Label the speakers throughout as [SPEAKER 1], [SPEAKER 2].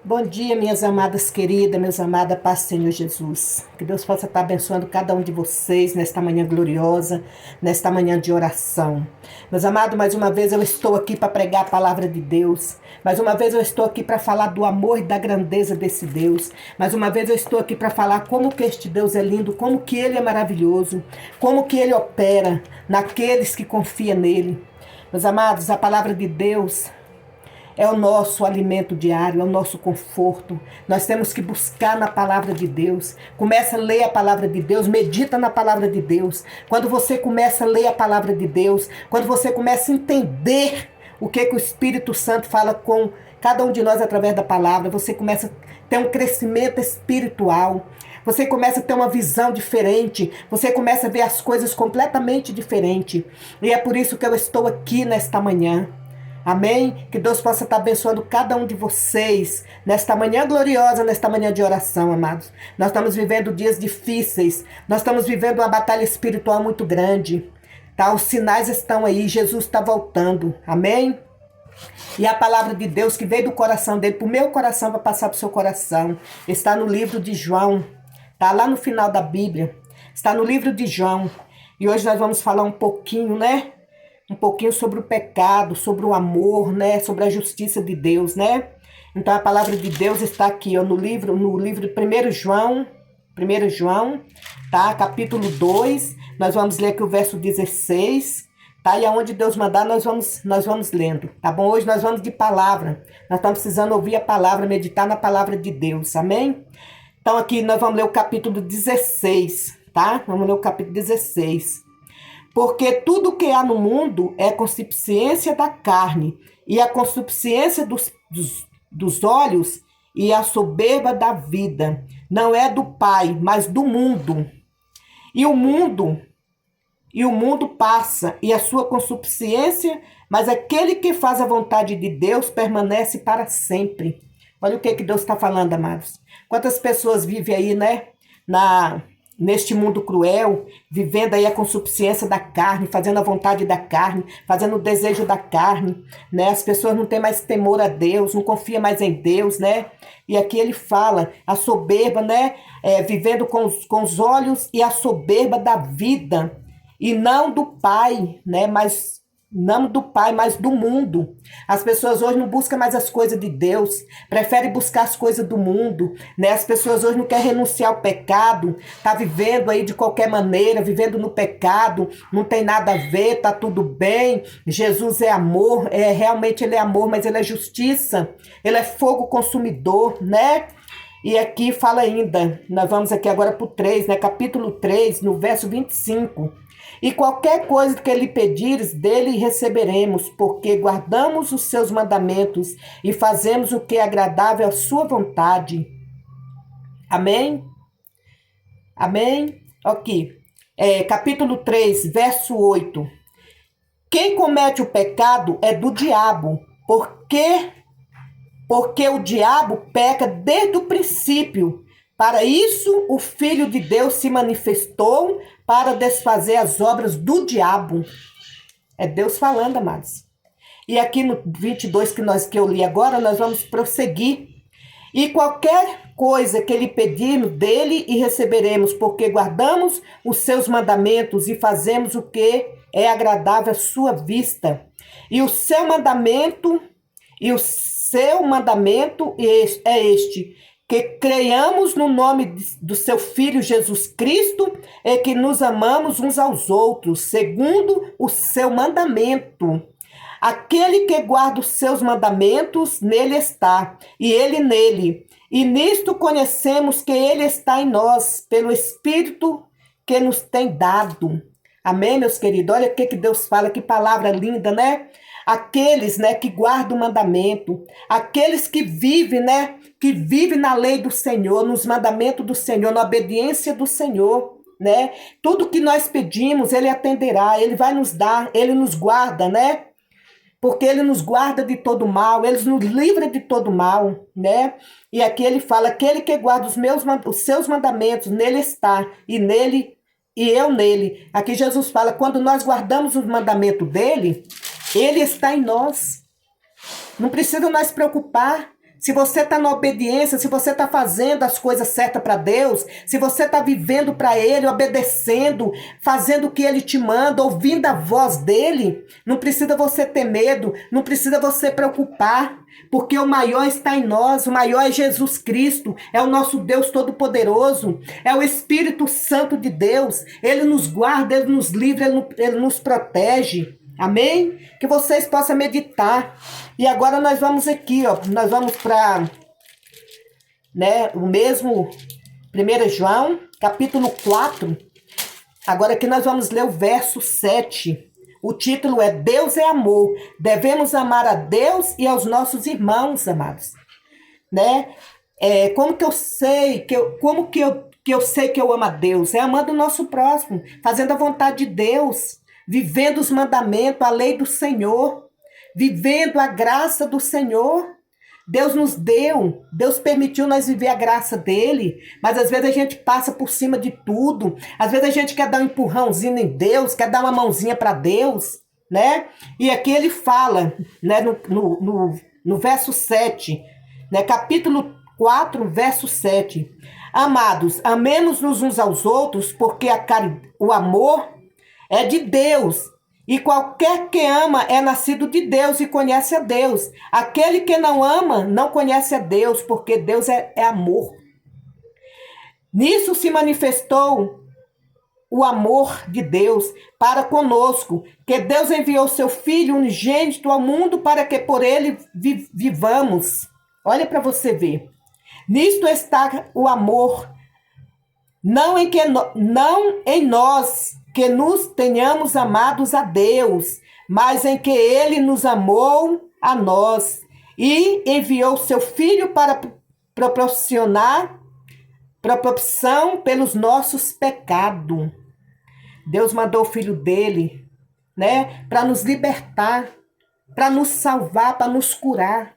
[SPEAKER 1] Bom dia, minhas amadas queridas, meus amados, paz do Senhor Jesus. Que Deus possa estar abençoando cada um de vocês nesta manhã gloriosa, nesta manhã de oração. Meus amados, mais uma vez eu estou aqui para pregar a palavra de Deus. Mais uma vez eu estou aqui para falar do amor e da grandeza desse Deus. Mais uma vez eu estou aqui para falar como que este Deus é lindo, como que Ele é maravilhoso, como que Ele opera naqueles que confiam nele. Meus amados, a palavra de Deus é o nosso alimento diário, é o nosso conforto. Nós temos que buscar na palavra de Deus. Começa a ler a palavra de Deus, medita na palavra de Deus. Quando você começa a ler a palavra de Deus, quando você começa a entender o que o Espírito Santo fala com cada um de nós através da palavra, você começa a ter um crescimento espiritual. Você começa a ter uma visão diferente. Você começa a ver as coisas completamente diferente. E é por isso que eu estou aqui nesta manhã. Amém? Que Deus possa estar abençoando cada um de vocês nesta manhã gloriosa, nesta manhã de oração, amados. Nós estamos vivendo dias difíceis, nós estamos vivendo uma batalha espiritual muito grande, tá? Os sinais estão aí, Jesus está voltando, amém? E a palavra de Deus que veio do coração dele, para o meu coração, vai passar para o seu coração. Está no livro de João, tá lá no final da Bíblia, está no livro de João. E hoje nós vamos falar um pouquinho, né? Um pouquinho sobre o pecado, sobre o amor, né? Sobre a justiça de Deus, né? Então a palavra de Deus está aqui, ó, no livro de 1 João, tá? Capítulo 2, nós vamos ler aqui o verso 16, tá? E aonde Deus mandar, nós vamos lendo, tá bom? Hoje nós vamos de palavra, nós estamos precisando ouvir a palavra, meditar na palavra de Deus, amém? Então aqui nós vamos ler o capítulo 16, tá? Vamos ler o capítulo 16. Porque tudo que há no mundo é concupiscência da carne, e a concupiscência dos olhos, e a soberba da vida. Não é do Pai, mas do mundo. E o mundo, e o mundo passa, e a sua concupiscência, mas aquele que faz a vontade de Deus permanece para sempre. Olha o que Deus está falando, amados. Quantas pessoas vivem aí, né? Neste mundo cruel, vivendo aí a concupiscência da carne, fazendo a vontade da carne, fazendo o desejo da carne, né? As pessoas não têm mais temor a Deus, não confiam mais em Deus, né? E aqui ele fala a soberba, né? Vivendo com os olhos e a soberba da vida, e não do Pai, né? Não do Pai, mas do mundo. As pessoas hoje não buscam mais as coisas de Deus, preferem buscar as coisas do mundo, né? As pessoas hoje não querem renunciar ao pecado, tá vivendo aí de qualquer maneira, vivendo no pecado, não tem nada a ver, tá tudo bem. Jesus é amor, realmente ele é amor, mas ele é justiça, ele é fogo consumidor, né? E aqui fala ainda, nós vamos aqui agora para o 3, né? Capítulo 3, no verso 25. E qualquer coisa que lhe pedires, dele receberemos, porque guardamos os seus mandamentos e fazemos o que é agradável à sua vontade. Amém? Amém? Aqui, capítulo 3, verso 8. Quem comete o pecado é do diabo, porque o diabo peca desde o princípio. Para isso, o Filho de Deus se manifestou para desfazer as obras do diabo. É Deus falando, amados. E aqui no 22 que eu li agora, nós vamos prosseguir. E qualquer coisa que lhe pedirmos dele e receberemos, porque guardamos os seus mandamentos e fazemos o que é agradável à sua vista. E o seu mandamento é este, que creiamos no nome do seu Filho Jesus Cristo e que nos amamos uns aos outros, segundo o seu mandamento. Aquele que guarda os seus mandamentos, nele está, e ele nele. E nisto conhecemos que ele está em nós, pelo Espírito que nos tem dado. Amém, meus queridos? Olha o que Deus fala, que palavra linda, né? Aqueles, né, que guardam o mandamento, aqueles que vivem, né, que vivem na lei do Senhor, nos mandamentos do Senhor, na obediência do Senhor, né? Tudo que nós pedimos, ele atenderá, ele vai nos dar, ele nos guarda, né? Porque ele nos guarda de todo mal, ele nos livra de todo mal, né? E aqui ele fala, aquele que guarda os seus mandamentos, nele está, e eu nele. Aqui Jesus fala, quando nós guardamos os mandamentos dele, ele está em nós. Não precisa nós preocupar Se você está na obediência, se você está fazendo as coisas certas para Deus, se você está vivendo para Ele, obedecendo, fazendo o que Ele te manda, ouvindo a voz dEle, não precisa você ter medo, não precisa você preocupar, porque o maior está em nós, o maior é Jesus Cristo, é o nosso Deus Todo-Poderoso, é o Espírito Santo de Deus, Ele nos guarda, Ele nos livra, Ele nos protege. Amém? Que vocês possam meditar. E agora nós vamos aqui, ó, nós vamos para, né, o mesmo 1 João, capítulo 4. Agora aqui nós vamos ler o verso 7. O título é Deus é amor. Devemos amar a Deus e aos nossos irmãos, amados. Né? Como que eu sei que eu sei que eu amo a Deus? É amando o nosso próximo, fazendo a vontade de Deus, vivendo os mandamentos, a lei do Senhor, vivendo a graça do Senhor. Deus nos deu, Deus permitiu nós viver a graça dele, mas às vezes a gente passa por cima de tudo, às vezes a gente quer dar um empurrãozinho em Deus, quer dar uma mãozinha para Deus, né? E aqui ele fala, né, no verso 7, né, capítulo 4, verso 7. Amados, amemos-nos uns aos outros, porque o amor é de Deus, e qualquer que ama é nascido de Deus e conhece a Deus. Aquele que não ama não conhece a Deus, porque Deus é amor. Nisso se manifestou o amor de Deus para conosco, que Deus enviou seu Filho unigênito ao mundo para que por ele vivamos. Olha para você ver. Nisto está o amor, não em nós, que nos tenhamos amados a Deus, mas em que Ele nos amou a nós e enviou seu Filho para propiciação pelos nossos pecados. Deus mandou o Filho dele, né, para nos libertar, para nos salvar, para nos curar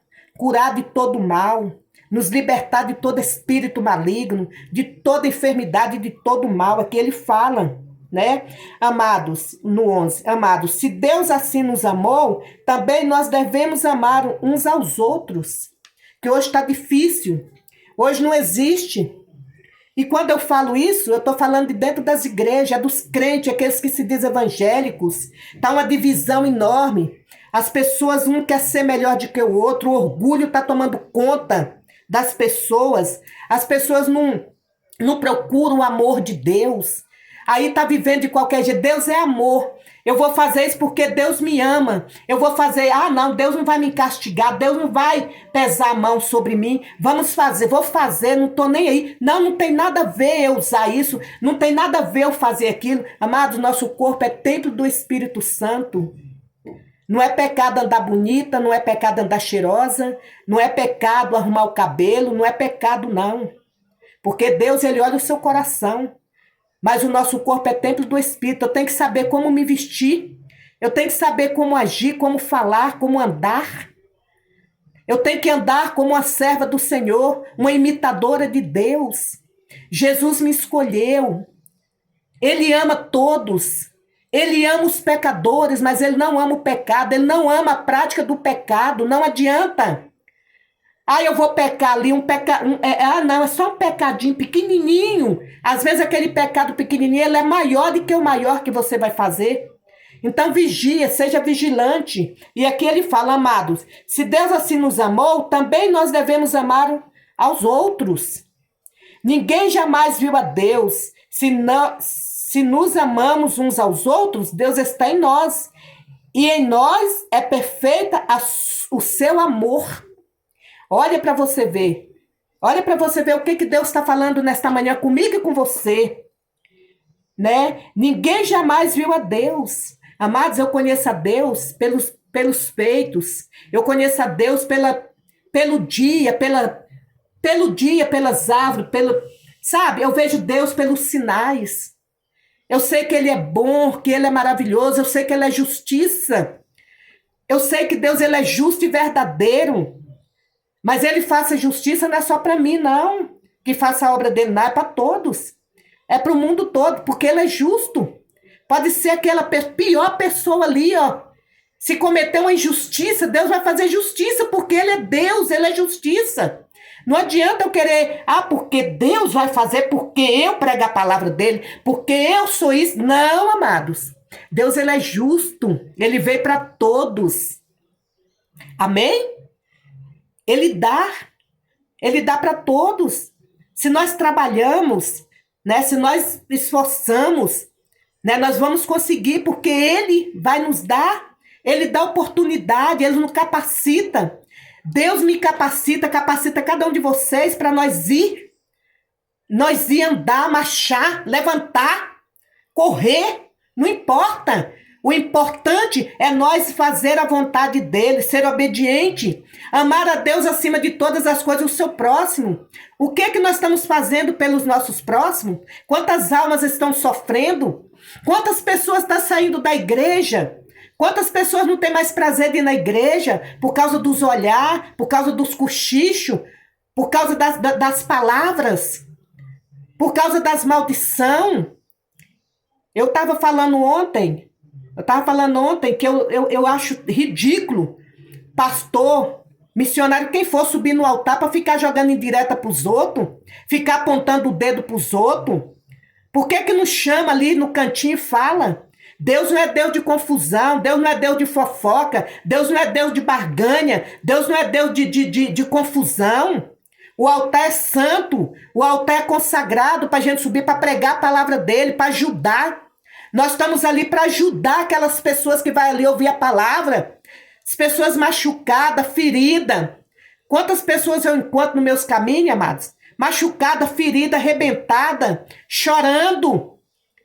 [SPEAKER 1] de todo mal, nos libertar de todo espírito maligno, de toda enfermidade, de todo mal. Aqui ele fala, né? Amados, no 11, amados, se Deus assim nos amou, também nós devemos amar uns aos outros, que hoje está difícil, hoje não existe. E quando eu falo isso, eu estou falando de dentro das igrejas, dos crentes, aqueles que se dizem evangélicos, está uma divisão enorme, as pessoas, um quer ser melhor do que o outro, o orgulho está tomando conta das pessoas, as pessoas não procuram o amor de Deus, aí tá vivendo de qualquer jeito. Deus é amor, eu vou fazer isso porque Deus me ama, eu vou fazer, não, Deus não vai me castigar, Deus não vai pesar a mão sobre mim, vou fazer, não tô nem aí, não tem nada a ver eu usar isso, não tem nada a ver eu fazer aquilo. Amados, nosso corpo é templo do Espírito Santo. Não é pecado andar bonita, não é pecado andar cheirosa, não é pecado arrumar o cabelo, não é pecado não, porque Deus, ele olha o seu coração. Mas o nosso corpo é templo do Espírito. Eu tenho que saber como me vestir. Eu tenho que saber como agir, como falar, como andar. Eu tenho que andar como uma serva do Senhor, uma imitadora de Deus. Jesus me escolheu. Ele ama todos. Ele ama os pecadores, mas ele não ama o pecado. Ele não ama a prática do pecado. Não adianta. Eu vou pecar ali, não, é só um pecadinho pequenininho. Às vezes aquele pecado pequenininho, ele é maior do que o maior que você vai fazer. Então vigia, seja vigilante. E aqui ele fala, amados, se Deus assim nos amou, também nós devemos amar aos outros. Ninguém jamais viu a Deus. Se nos amamos uns aos outros, Deus está em nós. E em nós é perfeita o seu amor. Olha para você ver. Olha para você ver o que Deus está falando nesta manhã comigo e com você. Né? Ninguém jamais viu a Deus. Amados, eu conheço a Deus pelos feitos. Eu conheço a Deus pelo dia, pelas árvores, sabe? Eu vejo Deus pelos sinais. Eu sei que Ele é bom, que Ele é maravilhoso. Eu sei que Ele é justiça. Eu sei que Deus, ele é justo e verdadeiro. Mas ele faça justiça não é só para mim, não. Que faça a obra dele, não, é para todos. É para o mundo todo, porque ele é justo. Pode ser aquela pior pessoa ali, ó. Se cometer uma injustiça, Deus vai fazer justiça, porque Ele é Deus, Ele é justiça. Não adianta eu querer, porque Deus vai fazer, porque eu prego a palavra dele, porque eu sou isso. Não, amados. Deus, Ele é justo. Ele veio para todos. Amém? Ele dá para todos. Se nós trabalhamos, né, se nós esforçamos, né, nós vamos conseguir, porque Ele vai nos dar. Ele dá oportunidade, Ele nos capacita. Deus me capacita cada um de vocês para nós ir andar, marchar, levantar, correr, não importa. O importante é nós fazer a vontade dele, ser obediente, amar a Deus acima de todas as coisas, o seu próximo. O que é que nós estamos fazendo pelos nossos próximos? Quantas almas estão sofrendo? Quantas pessoas estão saindo da igreja? Quantas pessoas não têm mais prazer de ir na igreja por causa dos olhar, por causa dos cochichos, por causa das palavras, por causa das maldição? Eu estava falando ontem que eu acho ridículo pastor, missionário, quem for subir no altar para ficar jogando indireta para os outros, ficar apontando o dedo para os outros. Por que não chama ali no cantinho e fala? Deus não é Deus de confusão, Deus não é Deus de fofoca, Deus não é Deus de barganha, Deus não é Deus de confusão. O altar é santo, o altar é consagrado para a gente subir para pregar a palavra dele, para ajudar. Nós estamos ali para ajudar aquelas pessoas que vão ali ouvir a palavra, as pessoas machucadas, feridas. Quantas pessoas eu encontro nos meus caminhos, amados? Machucada, ferida, arrebentada, chorando.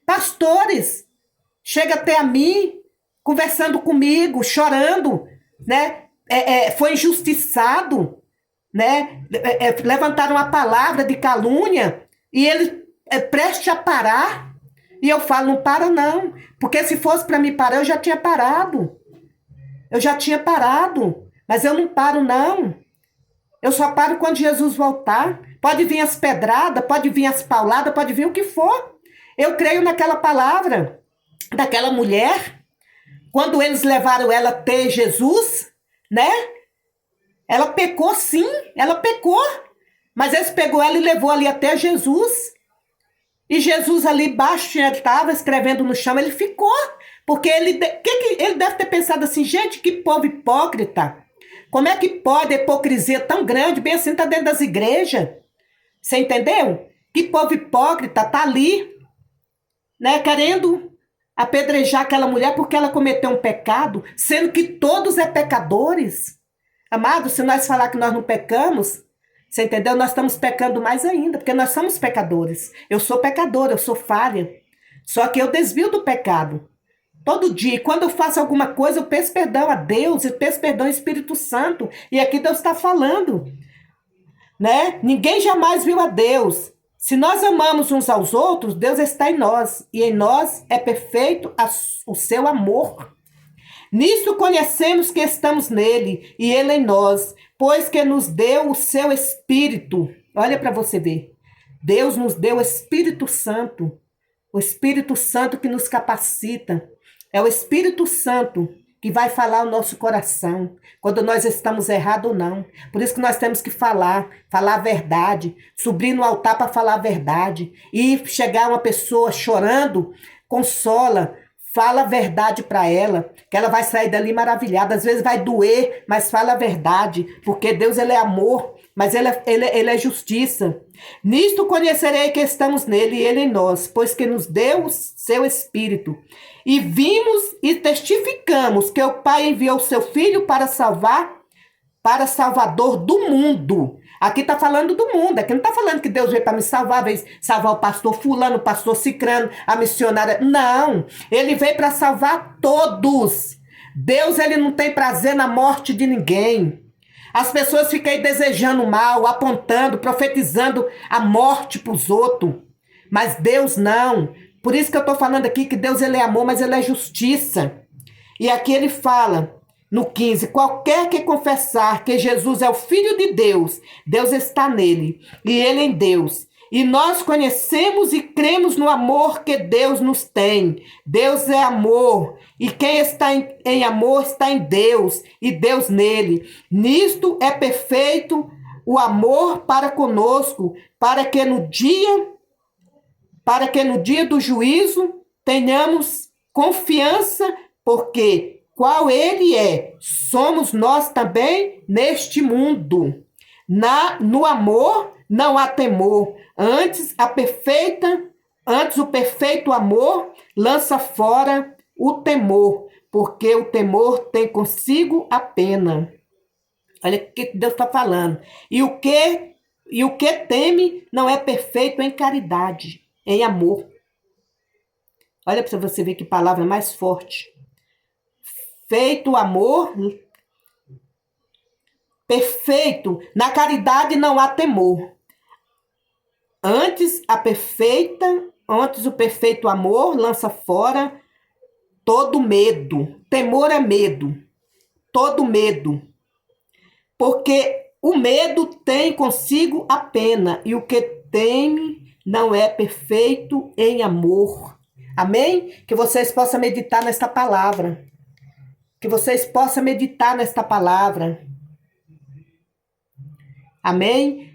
[SPEAKER 1] Pastores, chega até a mim, conversando comigo, chorando, né? Foi injustiçado, né? Levantaram uma palavra de calúnia e ele preste a parar. E eu falo, não para não, porque se fosse para me parar, eu já tinha parado. Mas eu não paro não. Eu só paro quando Jesus voltar. Pode vir as pedradas, pode vir as pauladas, pode vir o que for. Eu creio naquela palavra daquela mulher, quando eles levaram ela até Jesus, né? Ela pecou sim, ela pecou. Mas eles pegou ela e levou ali até Jesus. E Jesus ali embaixo estava escrevendo no chão, ele ficou. Porque ele deve ter pensado assim, gente, que povo hipócrita. Como é que pode a hipocrisia tão grande, bem assim, tá dentro das igrejas? Você entendeu? Que povo hipócrita tá ali, né, querendo apedrejar aquela mulher porque ela cometeu um pecado, sendo que todos é pecadores. Amado, se nós falar que nós não pecamos, você entendeu? Nós estamos pecando mais ainda, porque nós somos pecadores. Eu sou pecadora, eu sou falha. Só que eu desvio do pecado. Todo dia, quando eu faço alguma coisa, eu peço perdão a Deus, eu peço perdão ao Espírito Santo. E aqui Deus está falando, né? Ninguém jamais viu a Deus. Se nós amamos uns aos outros, Deus está em nós. E em nós é perfeito o seu amor. Nisto conhecemos que estamos nele e ele em nós, pois que nos deu o seu Espírito. Olha para você ver. Deus nos deu o Espírito Santo que nos capacita. É o Espírito Santo que vai falar o nosso coração, quando nós estamos errados ou não. Por isso que nós temos que falar a verdade, subir no altar para falar a verdade. E chegar uma pessoa chorando, consola, fala a verdade para ela, que ela vai sair dali maravilhada. Às vezes vai doer, mas fala a verdade, porque Deus ele é amor, mas ele é justiça. Nisto conhecerei que estamos nele e ele em nós, pois que nos deu o seu Espírito. E vimos e testificamos que o Pai enviou o seu Filho para Salvador do mundo. Aqui está falando do mundo, aqui não está falando que Deus veio para me salvar, veio salvar o pastor fulano, o pastor cicrano, a missionária. Não, ele veio para salvar todos. Deus ele não tem prazer na morte de ninguém. As pessoas ficam aí desejando mal, apontando, profetizando a morte para os outros. Mas Deus não. Por isso que eu estou falando aqui que Deus ele é amor, mas ele é justiça. E aqui ele fala... No 15, qualquer que confessar que Jesus é o Filho de Deus, Deus está nele, e ele em Deus. E nós conhecemos e cremos no amor que Deus nos tem. Deus é amor. E quem está em amor está em Deus e Deus nele. Nisto é perfeito o amor para conosco, para que no dia do juízo tenhamos confiança, porque qual ele é, somos nós também neste mundo. No amor não há temor, antes o perfeito amor lança fora o temor, porque o temor tem consigo a pena. Olha o que Deus está falando. E o que teme não é perfeito em caridade, em amor. Olha para você ver que palavra mais forte. Feito o amor, perfeito. Na caridade não há temor. Antes o perfeito amor lança fora todo medo. Temor é medo. Todo medo. Porque o medo tem consigo a pena, e o que teme não é perfeito em amor. Amém? Que vocês possam meditar nesta palavra. Que vocês possam meditar nesta palavra. Amém?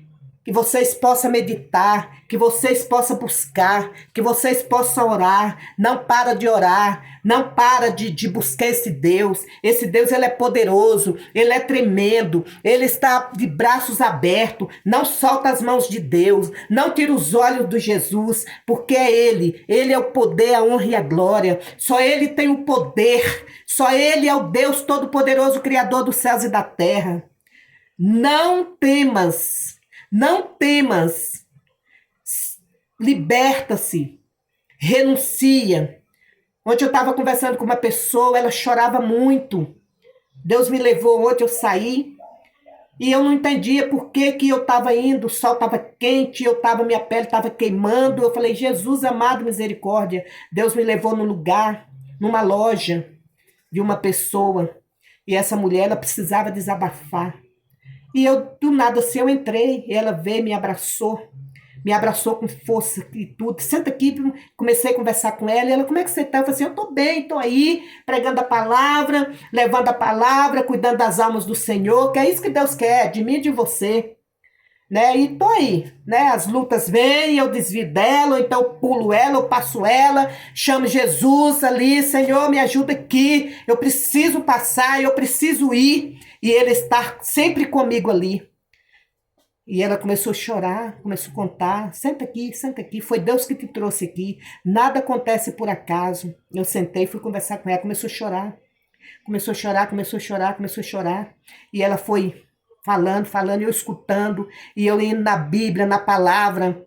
[SPEAKER 1] Que vocês possam meditar, que vocês possam buscar, que vocês possam orar. Não para de orar, não para de buscar esse Deus. Esse Deus, ele é poderoso, ele é tremendo, ele está de braços abertos. Não solta as mãos de Deus, não tira os olhos de Jesus, porque é ele é o poder, a honra e a glória. Só ele tem o poder, só ele é o Deus todo-poderoso, Criador dos céus e da terra. Não temas. Não temas, liberta-se, renuncia. Ontem eu estava conversando com uma pessoa, ela chorava muito. Deus me levou ontem, eu saí, e eu não entendia por que eu estava indo, o sol estava quente, minha pele estava queimando. Eu falei, Jesus amado, misericórdia. Deus me levou num lugar, numa loja de uma pessoa, e essa mulher, ela precisava desabafar. E eu, do nada assim, eu entrei, ela veio, me abraçou com força e tudo. Senta aqui, comecei a conversar com ela, e ela, como é que você está? Eu falei assim, eu estou bem, estou aí, pregando a palavra, levando a palavra, cuidando das almas do Senhor, que é isso que Deus quer, de mim e de você. Né? E tô aí, né? As lutas vêm, eu desvio dela, ou então eu pulo ela, eu passo ela, chamo Jesus ali, Senhor, me ajuda aqui, eu preciso passar, eu preciso ir, e ele está sempre comigo ali. E ela começou a chorar, começou a contar, senta aqui, foi Deus que te trouxe aqui, nada acontece por acaso. Eu sentei, fui conversar com ela, começou a chorar, e ela foi falando, eu escutando, e eu indo na Bíblia, na palavra,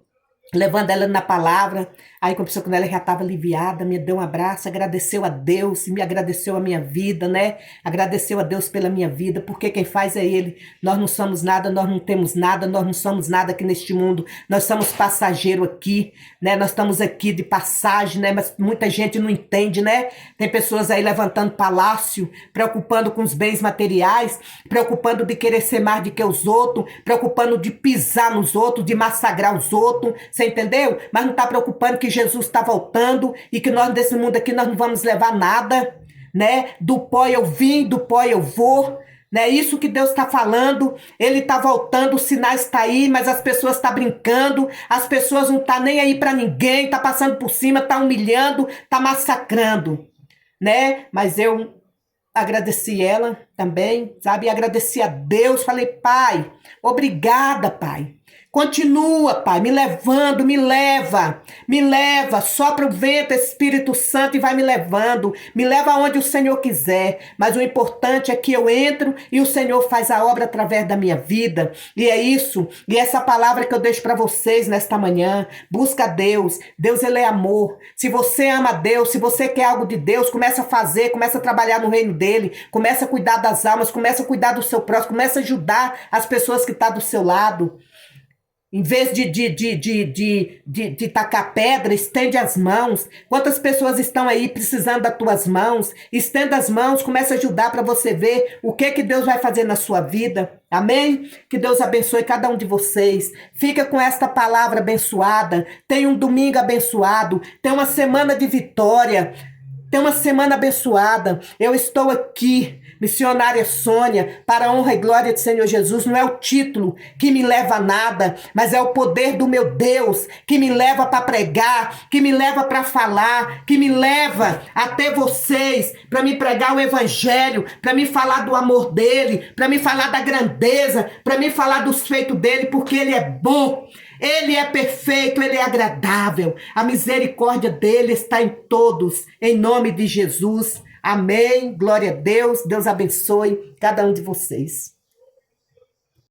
[SPEAKER 1] levando ela na palavra. Aí começou, quando ela já estava aliviada, me deu um abraço, agradeceu a Deus, me agradeceu a minha vida, né? Agradeceu a Deus pela minha vida, porque quem faz é Ele. Nós não somos nada, nós não temos nada, nós não somos nada aqui neste mundo. Nós somos passageiro aqui, né? Nós estamos aqui de passagem, né? Mas muita gente não entende, né? Tem pessoas aí levantando palácio, preocupando com os bens materiais, preocupando de querer ser mais do que os outros, preocupando de pisar nos outros, de massacrar os outros, você entendeu? Mas não está preocupando que Jesus está voltando e que nós desse mundo aqui nós não vamos levar nada, né? Do pó eu vim, do pó eu vou, né? Isso que Deus está falando. Ele está voltando, os sinais estão aí, mas as pessoas estão brincando, as pessoas não estão nem aí para ninguém, está passando por cima, está humilhando, está massacrando, né? Mas eu agradeci ela também, sabe? E agradeci a Deus, falei, Pai, obrigada, Pai. Continua, Pai, me levando, me leva, sopra o vento, Espírito Santo, e vai me leva aonde o Senhor quiser, mas o importante é que eu entro e o Senhor faz a obra através da minha vida, e é isso, e essa palavra que eu deixo para vocês nesta manhã. Busca Deus, Deus ele é amor. Se você ama Deus, se você quer algo de Deus, começa a fazer, começa a trabalhar no reino dele, começa a cuidar das almas, começa a cuidar do seu próximo, começa a ajudar as pessoas que estão do seu lado. Em vez de tacar pedra, estende as mãos. Quantas pessoas estão aí precisando das tuas mãos? Estenda as mãos, começa a ajudar para você ver o que Deus vai fazer na sua vida. Amém? Que Deus abençoe cada um de vocês. Fica com esta palavra abençoada. Tenha um domingo abençoado. Tenha uma semana de vitória. Tenha uma semana abençoada. Eu estou aqui, missionária Sônia, para a honra e glória do Senhor Jesus. Não é o título que me leva a nada, mas é o poder do meu Deus que me leva para pregar, que me leva para falar, que me leva até vocês, para me pregar o evangelho, para me falar do amor dele, para me falar da grandeza, para me falar dos feitos dele, porque ele é bom. Ele é perfeito, ele é agradável. A misericórdia dele está em todos. Em nome de Jesus. Amém. Glória a Deus. Deus abençoe cada um de vocês.